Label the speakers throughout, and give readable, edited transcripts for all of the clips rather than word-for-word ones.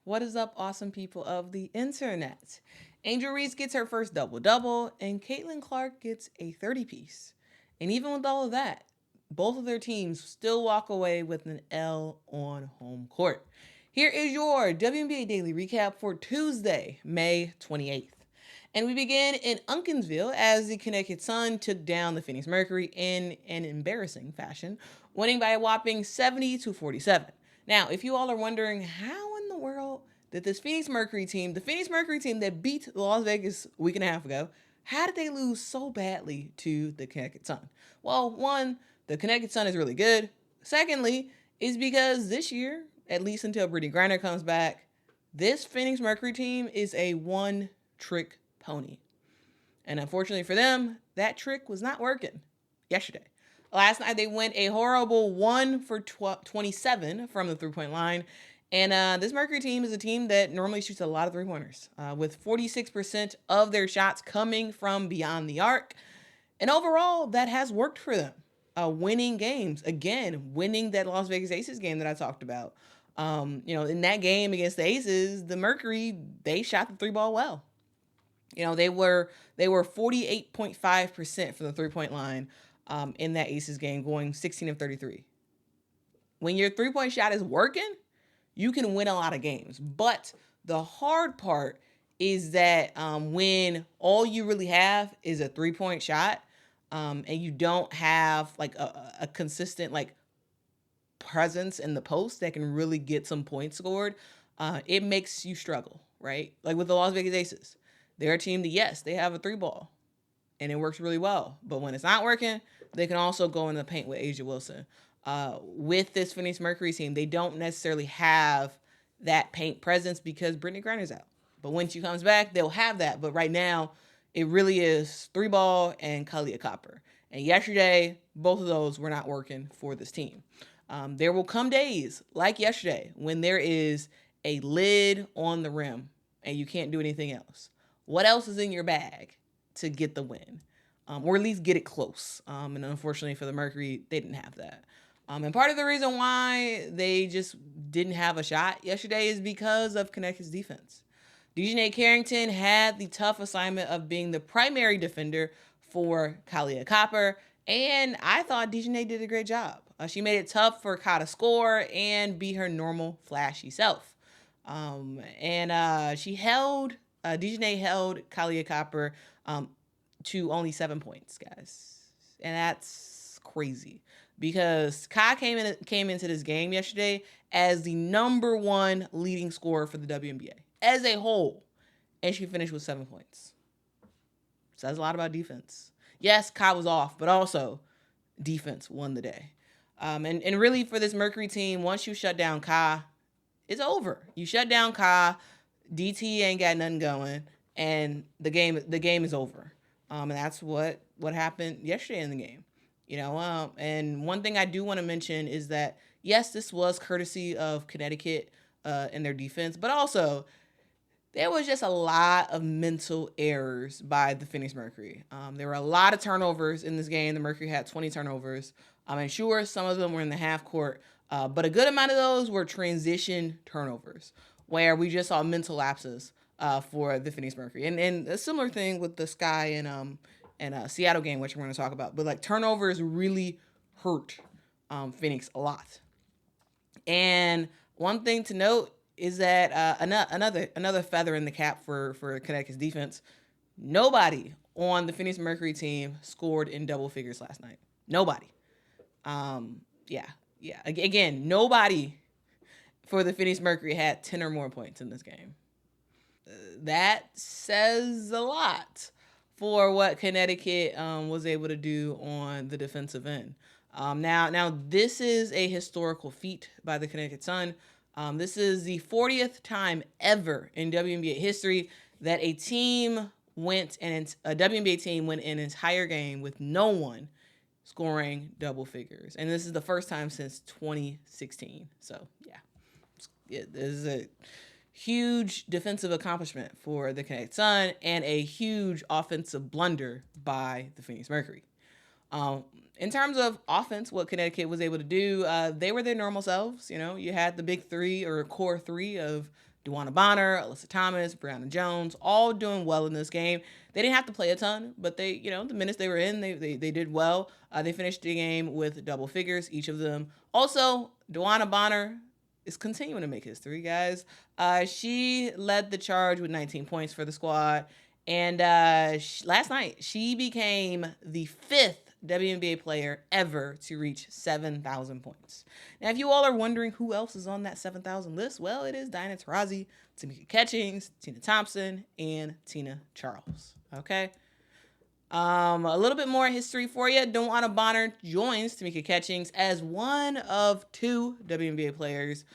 Speaker 1: What is up, awesome people of the internet? Angel Reese gets her first double-double, and Caitlin Clark gets a 30-piece. And even with all of that, both of their teams still walk away with an L on home court. Here is your WNBA Daily Recap for Tuesday, May 28th. And we begin in Unkinsville as the Connecticut Sun took down the Phoenix Mercury in an embarrassing fashion, winning by a whopping 70-47. Now, if you all are wondering how in the world did this Phoenix Mercury team, the Phoenix Mercury team that beat the Las Vegas a week and a half ago, how did they lose so badly to the Connecticut Sun? Well, one, the Connecticut Sun is really good. Secondly, is because this year, at least until Brittany Griner comes back, this Phoenix Mercury team is a one-trick pony. And unfortunately for them, that trick was not working yesterday. Last night, they went a horrible 1 for 27 from the three-point line. And this Mercury team is a team that normally shoots a lot of three-pointers, with 46% of their shots coming from beyond the arc. And overall, that has worked for them. Winning games. Again, winning that Las Vegas Aces game that I talked about. In that game against the Aces, the Mercury, they shot the three ball well. They were 48.5% from the three-point line in that Aces game, going 16 of 33. When your three-point shot is working, you can win a lot of games. But the hard part is that when all you really have is a three-point shot, and you don't have like a consistent like presence in the post that can really get some points scored, it makes you struggle, right? Like with the Las Vegas Aces. They're a team that, yes, they have a three ball and it works really well. But when it's not working, they can also go in the paint with A'ja Wilson. With this Phoenix Mercury team, they don't necessarily have that paint presence because Brittany Griner's out. But when she comes back, they'll have that. But right now, it really is three ball and Kahleah Copper. And yesterday, both of those were not working for this team. There will come days like yesterday when there is a lid on the rim and you can't do anything else. What else is in your bag to get the win? Or at least get it close. And unfortunately for the Mercury, they didn't have that. And part of the reason why they just didn't have a shot yesterday is because of Connecticut's defense. DiJonai Carrington had the tough assignment of being the primary defender for Kahleah Copper, and I thought DiJonai did a great job. She made it tough for Ka to score and be her normal, flashy self. DiJonai held Kahleah Copper to only 7 points, guys. And that's crazy because Ka came into this game yesterday as the number one leading scorer for the WNBA as a whole, and she finished with 7 points. Says a lot about defense. Yes, Ka was off, but also defense won the day. And really for this Mercury team, once you shut down Ka, it's over. You shut down Ka, DT ain't got nothing going, and the game is over. And that's what happened yesterday in the game. And one thing I do want to mention is that, yes, this was courtesy of Connecticut and their defense, but also there was just a lot of mental errors by the Phoenix Mercury. There were a lot of turnovers in this game. The Mercury had 20 turnovers. And sure, some of them were in the half court, but a good amount of those were transition turnovers where we just saw mental lapses for the Phoenix Mercury. And a similar thing with the Sky and Seattle game, which we're going to talk about. But like turnovers really hurt Phoenix a lot. And one thing to note is that another feather in the cap for Connecticut's defense. Nobody on the Phoenix Mercury team scored in double figures last night. Nobody. Again, nobody for the Phoenix Mercury had 10 or more points in this game. That says a lot for what Connecticut was able to do on the defensive end. Now this is a historical feat by the Connecticut Sun. This is the 40th time ever in WNBA history that a WNBA team went an entire game with no one scoring double figures. And this is the first time since 2016. So, this is a huge defensive accomplishment for the Connecticut Sun and a huge offensive blunder by the Phoenix Mercury. In terms of offense, what Connecticut was able to do, they were their normal selves. You had the big three or core three of DeWanna Bonner, Alyssa Thomas, Brianna Jones, all doing well in this game. They didn't have to play a ton, but they, the minutes they were in, they did well. They finished the game with double figures, each of them. Also, DeWanna Bonner is continuing to make history, guys. She led the charge with 19 points for the squad. And last night, she became the 5th WNBA player ever to reach 7,000 points. Now, if you all are wondering who else is on that 7,000 list, well, it is Diana Taurasi, Tamika Catchings, Tina Thompson, and Tina Charles. Okay? A little bit more history for you. DeWanna Bonner joins Tamika Catchings as one of 2 WNBA players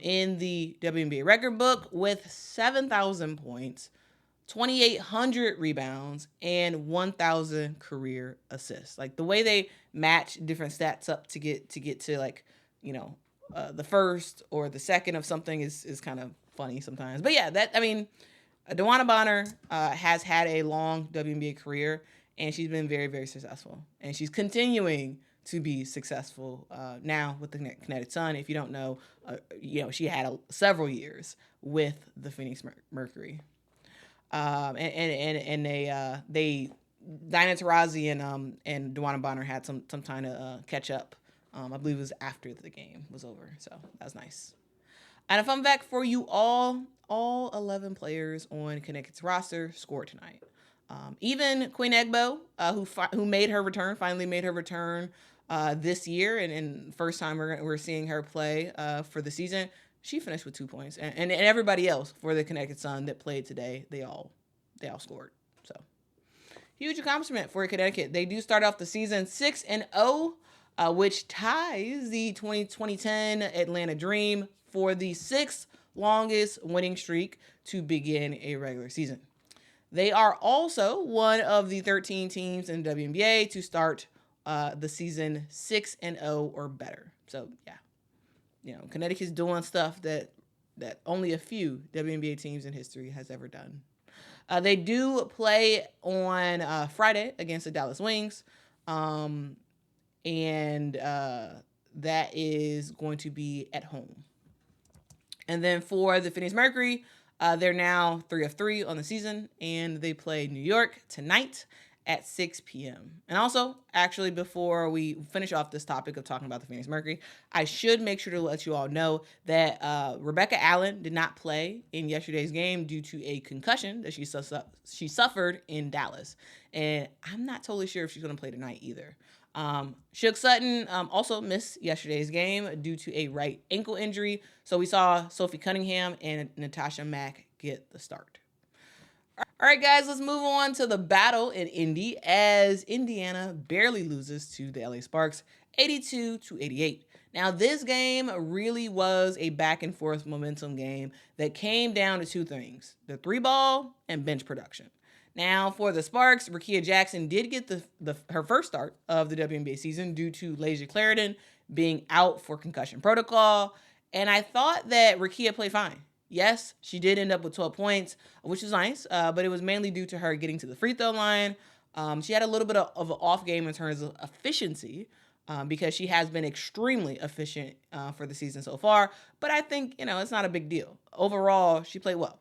Speaker 1: in the WNBA record book with 7,000 points, 2,800 rebounds, and 1,000 career assists. Like the way they match different stats up to get to like, the first or the second of something is kind of funny sometimes. But yeah, DeWanna Bonner has had a long WNBA career, and she's been very, very successful. And she's continuing to be successful now with the Kinetic Sun. If you don't know, she had several years with the Phoenix Mercury. And they Diana Taurasi and DeWanna Bonner had some time to catch up. I believe it was after the game was over, so that was nice. And a fun fact for you all 11 players on Connecticut's roster scored tonight. Even Queen Egbo, who finally made her return this year, and first time we're seeing her play for the season. She finished with 2 points, and everybody else for the Connecticut Sun that played today, they all scored. So huge accomplishment for Connecticut. They do start off the season 6-0, which ties the 2010 Atlanta Dream for the 6th longest winning streak to begin a regular season. They are also one of the 13 teams in WNBA to start the season 6-0 or better. So yeah, Connecticut's doing stuff that only a few WNBA teams in history has ever done. They do play on Friday against the Dallas Wings, and that is going to be at home. And then for the Phoenix Mercury, they're now 3-3 on the season, and they play New York tonight at 6 p.m. And also, actually, before we finish off this topic of talking about the Phoenix Mercury, I should make sure to let you all know that Rebecca Allen did not play in yesterday's game due to a concussion that she suffered in Dallas. And I'm not totally sure if she's going to play tonight either. Shook Sutton also missed yesterday's game due to a right ankle injury. So we saw Sophie Cunningham and Natasha Mack get the start. All right, guys, let's move on to the battle in Indy as Indiana barely loses to the LA Sparks 82-88. Now, this game really was a back and forth momentum game that came down to 2 things: the 3-ball and bench production. Now, for the Sparks, Rickea Jackson did get her first start of the WNBA season due to Layshia Clarendon being out for concussion protocol, and I thought that Rickea played fine. Yes, she did end up with 12 points, which was nice, but it was mainly due to her getting to the free throw line. She had a little bit of an off game in terms of efficiency because she has been extremely efficient for the season so far, but I think, it's not a big deal. Overall, she played well.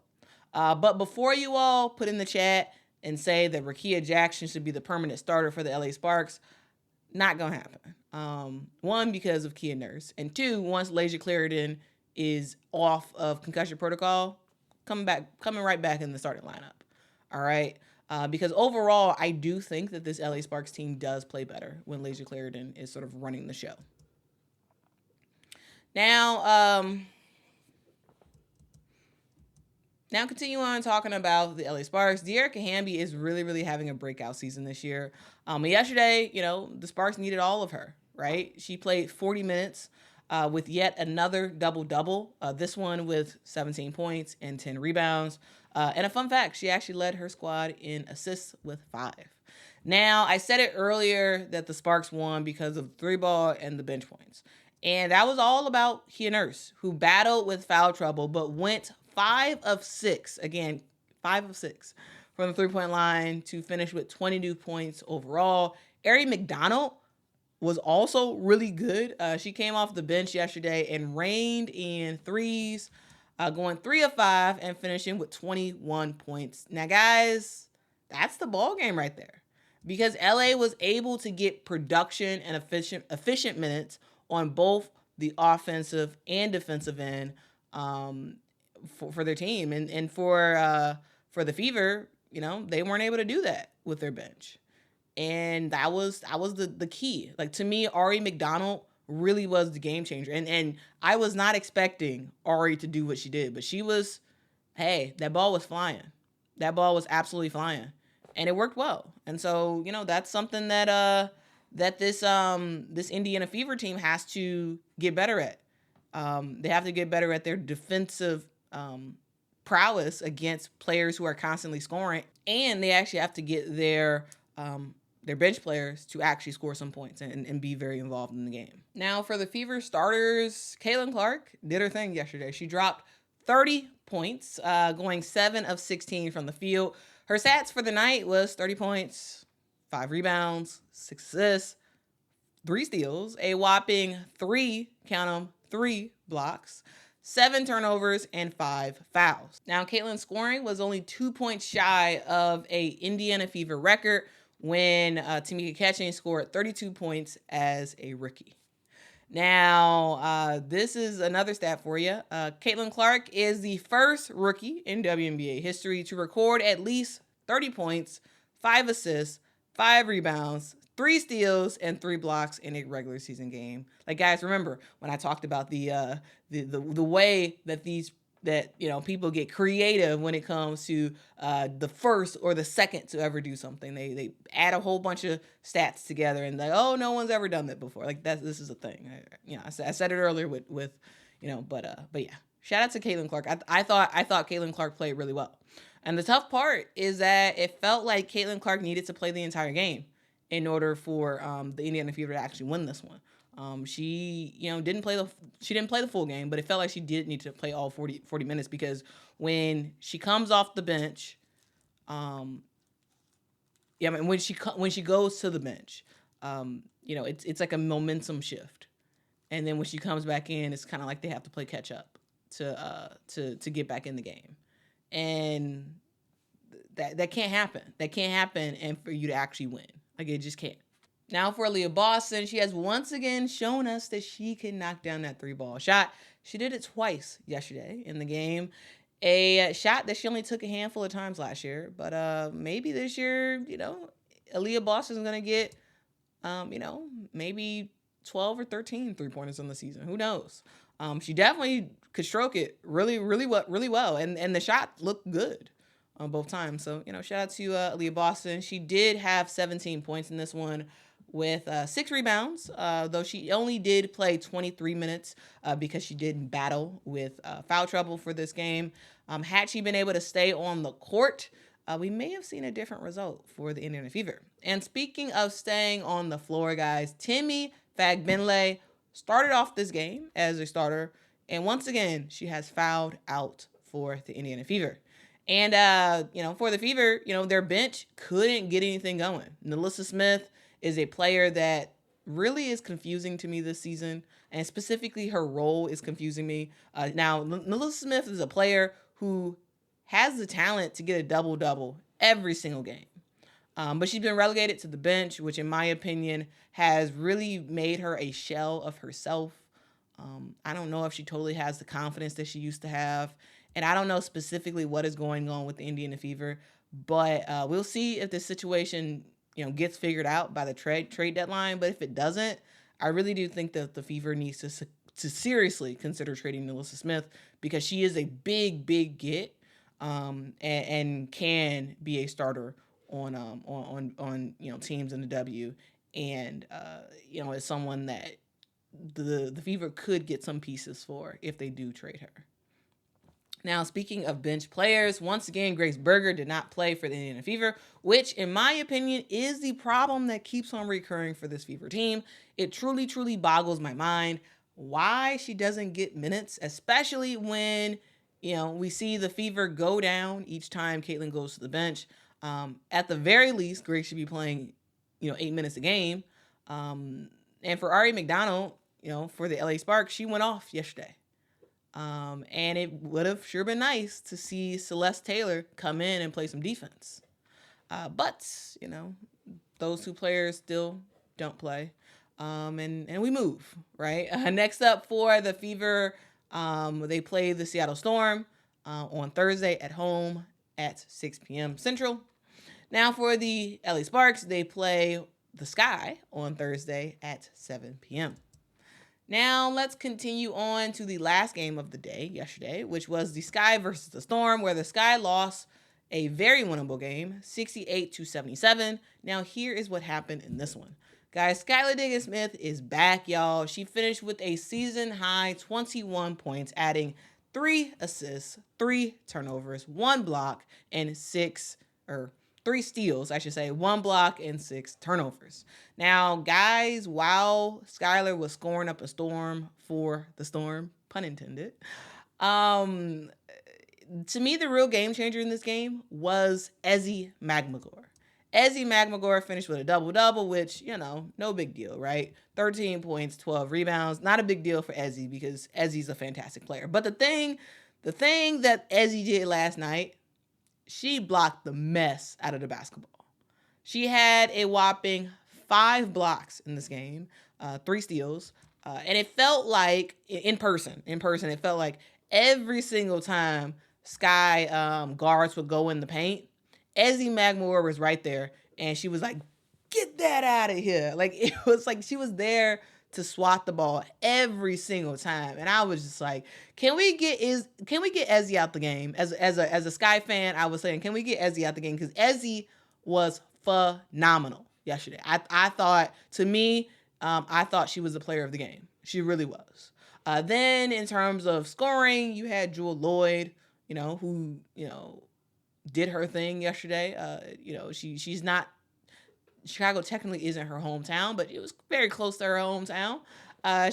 Speaker 1: But before you all put in the chat and say that Rickea Jackson should be the permanent starter for the LA Sparks, not going to happen. 1, because of Kia Nurse, and 2, once Layshia Clarendon is off of concussion protocol, coming right back in the starting lineup. All right. Because overall, I do think that this LA Sparks team does play better when Layshia Clarendon is sort of running the show. Now continue on talking about the LA Sparks. Dearica Hamby is really, really having a breakout season this year. Yesterday, the Sparks needed all of her, right? She played 40 minutes. With yet another double-double, this one with 17 points and 10 rebounds. And a fun fact, she actually led her squad in assists with 5. Now, I said it earlier that the Sparks won because of the 3-ball and the bench points. And that was all about Kia Nurse, who battled with foul trouble, but went 5 of 6. Again, 5 of 6 from the 3-point line to finish with 22 points overall. Ari McDonald was also really good. She came off the bench yesterday and rained in threes. going 3 of 5 and finishing with 21 points. Now, guys, that's the ball game right there, because LA was able to get production and efficient minutes on both the offensive and defensive end for their team, and for the Fever, they weren't able to do that with their bench. And that was the key. Like, to me, Ari McDonald really was the game changer. And I was not expecting Ari to do what she did, but that ball was flying. That ball was absolutely flying. And it worked well. And so, that's something that this Indiana Fever team has to get better at. They have to get better at their defensive prowess against players who are constantly scoring, and they actually have to get their bench players to actually score some points and be very involved in the game. Now, for the Fever starters, Caitlin Clark did her thing yesterday. She dropped 30 points, going 7 of 16 from the field. Her stats for the night was 30 points, 5 rebounds, 6 assists, 3 steals, a whopping 3 blocks, 7 turnovers, and 5 fouls. Now, Caitlin's scoring was only 2 points shy of a Indiana Fever record when Tamika Catchings scored 32 points as a rookie. Now, this is another stat for you. Caitlin Clark is the first rookie in WNBA history to record at least 30 points, 5 assists, 5 rebounds, 3 steals, and 3 blocks in a regular season game. Like, guys, remember when I talked about the way that people get creative when it comes to the first or the second to ever do something. They add a whole bunch of stats together and no one's ever done that before. Like, this is a thing. I said it earlier with but yeah. Shout out to Caitlin Clark. I thought Caitlin Clark played really well. And the tough part is that it felt like Caitlin Clark needed to play the entire game in order for the Indiana Fever to actually win this one. She didn't play the full game, but it felt like she did need to play all 40 minutes, because when she comes off the bench, when she goes to the bench, it's like a momentum shift, and then when she comes back in, it's kind of like they have to play catch up to get back in the game, and that can't happen. That can't happen, and for you to actually win, like, it just can't. Now, for Aaliyah Boston, she has once again shown us that she can knock down that 3-ball shot. She did it twice yesterday in the game. A shot that she only took a handful of times last year. But maybe this year, Aaliyah Boston is going to get, maybe 12 or 13 3-pointers in the season. Who knows? She definitely could stroke it really, really well. And the shot looked good on both times. So, shout out to Aaliyah Boston. She did have 17 points in this one, with 6 rebounds, though she only did play 23 minutes because she did battle with foul trouble for this game. Had she been able to stay on the court, we may have seen a different result for the Indiana Fever. And speaking of staying on the floor, guys, Timmy Fagbenle started off this game as a starter, and once again, she has fouled out for the Indiana Fever. And, for the Fever, their bench couldn't get anything going. Nalissa Smith is a player that really is confusing to me this season, and specifically her role is confusing me. Now, Nalissa Smith is a player who has the talent to get a double-double every single game. But she's been relegated to the bench, which in my opinion has really made her a shell of herself. I don't know if she totally has the confidence that she used to have, and I don't know specifically what is going on with the Indiana Fever, but we'll see if this situation gets figured out by the trade deadline. But if it doesn't, I really do think that the Fever needs to seriously consider trading Nalissa Smith, because she is a big get, and can be a starter on teams in the W, and is someone that the Fever could get some pieces for if they do trade her. Now, speaking of bench players, once again, Grace Berger did not play for the Indiana Fever, which, in my opinion, is the problem that keeps on recurring for this Fever team. It truly, truly boggles my mind why she doesn't get minutes, especially when, we see the Fever go down each time Caitlin goes to the bench. At the very least, Grace should be playing, 8 minutes a game. And for Ari McDonald, for the LA Sparks, she went off yesterday. And it would have sure been nice to see Celeste Taylor come in and play some defense. But, those two players still don't play. And we move, right? Next up for the Fever, they play the Seattle Storm on Thursday at home at 6 p.m. Central. Now for the LA Sparks, they play the Sky on Thursday at 7 p.m. Now let's continue on to the last game of the day yesterday, which was the Sky versus the Storm, where the Sky lost a very winnable game, 68-77. Now here is what happened in this one. Guys, Skylar Diggins-Smith is back, y'all. She finished with a season-high 21 points, adding 3 assists, 3 turnovers, 1 block, and 3 steals, I should say, 1 block and 6 turnovers. Now, guys, while Skylar was scoring up a storm for the Storm, pun intended, to me, the real game changer in this game was Ezi Magmagor. Ezi Magmagor finished with a double-double, which, no big deal, right? 13 points, 12 rebounds. Not a big deal for Ezi because Ezi's a fantastic player. But the thing that Ezi did last night, she blocked the mess out of the basketball. She had a whopping 5 blocks in this game, 3 steals. And it felt like, in person, it felt like every single time Sky guards would go in the paint, Ezi Magmore was right there, and she was like, "Get that out of here!" Like, it was like she was there to swat the ball every single time, and I was just like, "Can we get Ezi out the game?" As a Sky fan, I was saying, "Can we get Ezi out the game?" Because Ezi was phenomenal yesterday. I thought, to me, I thought she was the player of the game. She really was. Then in terms of scoring, you had Jewel Lloyd, who did her thing yesterday. She's not, Chicago technically isn't her hometown, but it was very close to her hometown.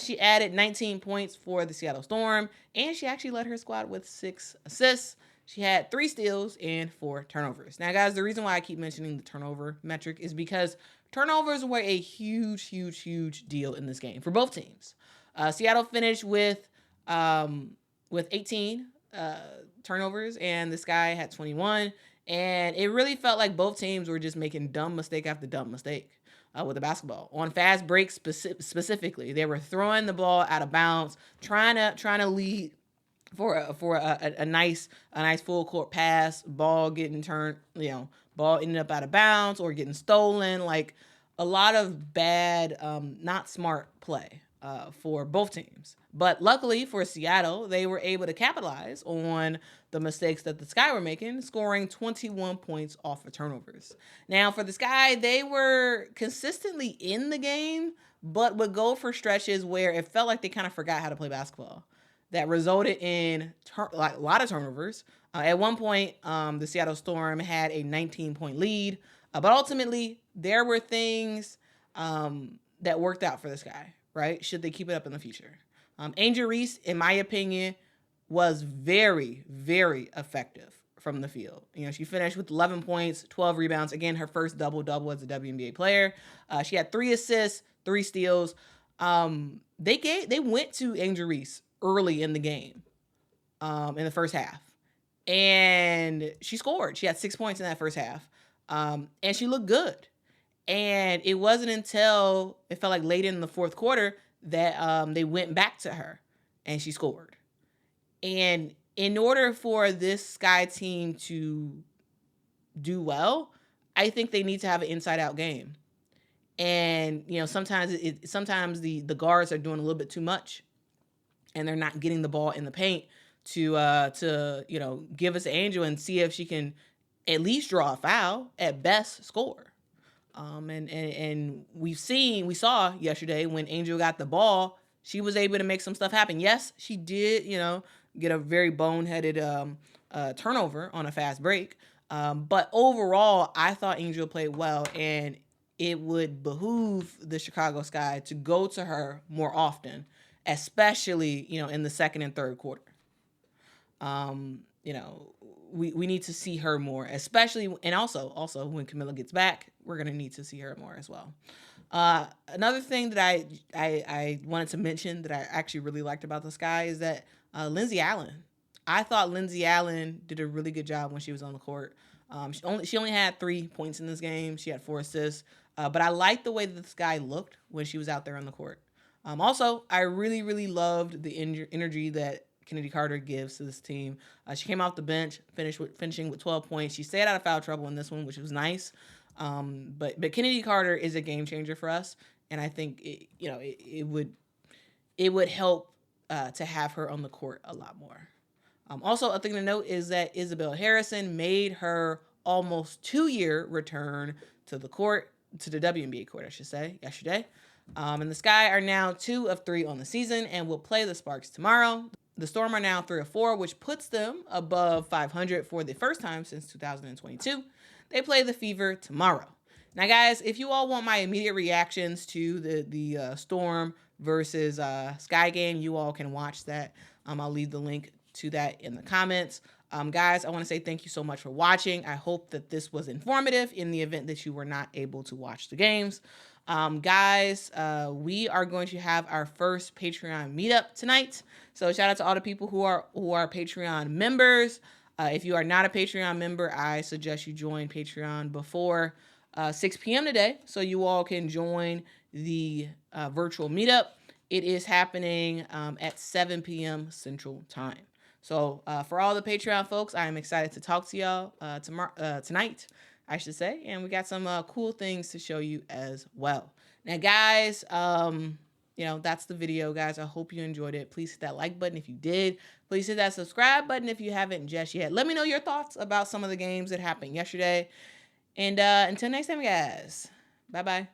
Speaker 1: She added 19 points for the Seattle Storm, and she actually led her squad with 6 assists. She had 3 steals and 4 turnovers. Now, guys, the reason why I keep mentioning the turnover metric is because turnovers were a huge, huge, huge deal in this game for both teams. Seattle finished with 18 turnovers, and the Sky had 21. And it really felt like both teams were just making dumb mistake after dumb mistake with the basketball. On fast breaks specifically, they were throwing the ball out of bounds, trying to lead for a nice full court pass, ball getting turned, ball ended up out of bounds or getting stolen. Like, a lot of bad, not smart play for both teams. But luckily for Seattle, they were able to capitalize on the mistakes that the Sky were making, scoring 21 points off of turnovers. Now, for the Sky, they were consistently in the game, but would go for stretches where it felt like they kind of forgot how to play basketball. That resulted in a lot of turnovers. At one point, the Seattle Storm had a 19-point lead, but ultimately, there were things that worked out for the Sky, right? Should they keep it up in the future? Angel Reese, in my opinion, was very, very effective from the field. She finished with 11 points, 12 rebounds. Again, her first double-double as a WNBA player. She had 3 assists, 3 steals. They went to Angel Reese early in the game, in the first half, and she scored. She had 6 points in that first half, and she looked good. And it wasn't until it felt like late in the fourth quarter that they went back to her, and she scored. And in order for this Sky team to do well, I think they need to have an inside-out game. And sometimes the guards are doing a little bit too much, and they're not getting the ball in the paint to give us an Angel and see if she can at least draw a foul, at best score. And we saw yesterday when Angel got the ball, she was able to make some stuff happen. Yes, she did, get a very boneheaded turnover on a fast break. But overall, I thought Angel played well, and it would behoove the Chicago Sky to go to her more often, especially, in the second and third quarter. We need to see her more, especially, and also when Camilla gets back, we're going to need to see her more as well. Another thing that I wanted to mention that I actually really liked about the Sky is that Lindsay Allen. I thought Lindsay Allen did a really good job when she was on the court. She only had 3 points in this game. She had 4 assists. But I liked the way that this guy looked when she was out there on the court. Also, I really, really loved the energy that Kennedy Carter gives to this team. She came off the bench, finishing with 12 points. She stayed out of foul trouble in this one, which was nice. But Kennedy Carter is a game changer for us, and I think it would help to have her on the court a lot more. Also, a thing to note is that Isabel Harrison made her almost 2-year return to the WNBA court, I should say, yesterday. And the Sky are now 2 of 3 on the season and will play the Sparks tomorrow. The Storm are now 3 of 4, which puts them above 500 for the first time since 2022. They play the Fever tomorrow. Now, guys, if you all want my immediate reactions to the Storm versus Sky game, you all can watch that. I'll leave the link to that in the comments. Guys, I want to say thank you so much for watching. I hope that this was informative in the event that you were not able to watch the games. Guys, we are going to have our first Patreon meetup tonight. So shout out to all the people who are Patreon members. If you are not a Patreon member, I suggest you join Patreon before 6 p.m. today so you all can join the virtual meetup. It is happening at 7 p.m. Central Time. So for all the Patreon folks, I am excited to talk to y'all tonight, I should say. And we got some cool things to show you as well. Now, guys, that's the video, guys. I hope you enjoyed it. Please hit that like button if you did. Please hit that subscribe button if you haven't just yet. Let me know your thoughts about some of the games that happened yesterday. And until next time, guys, bye-bye.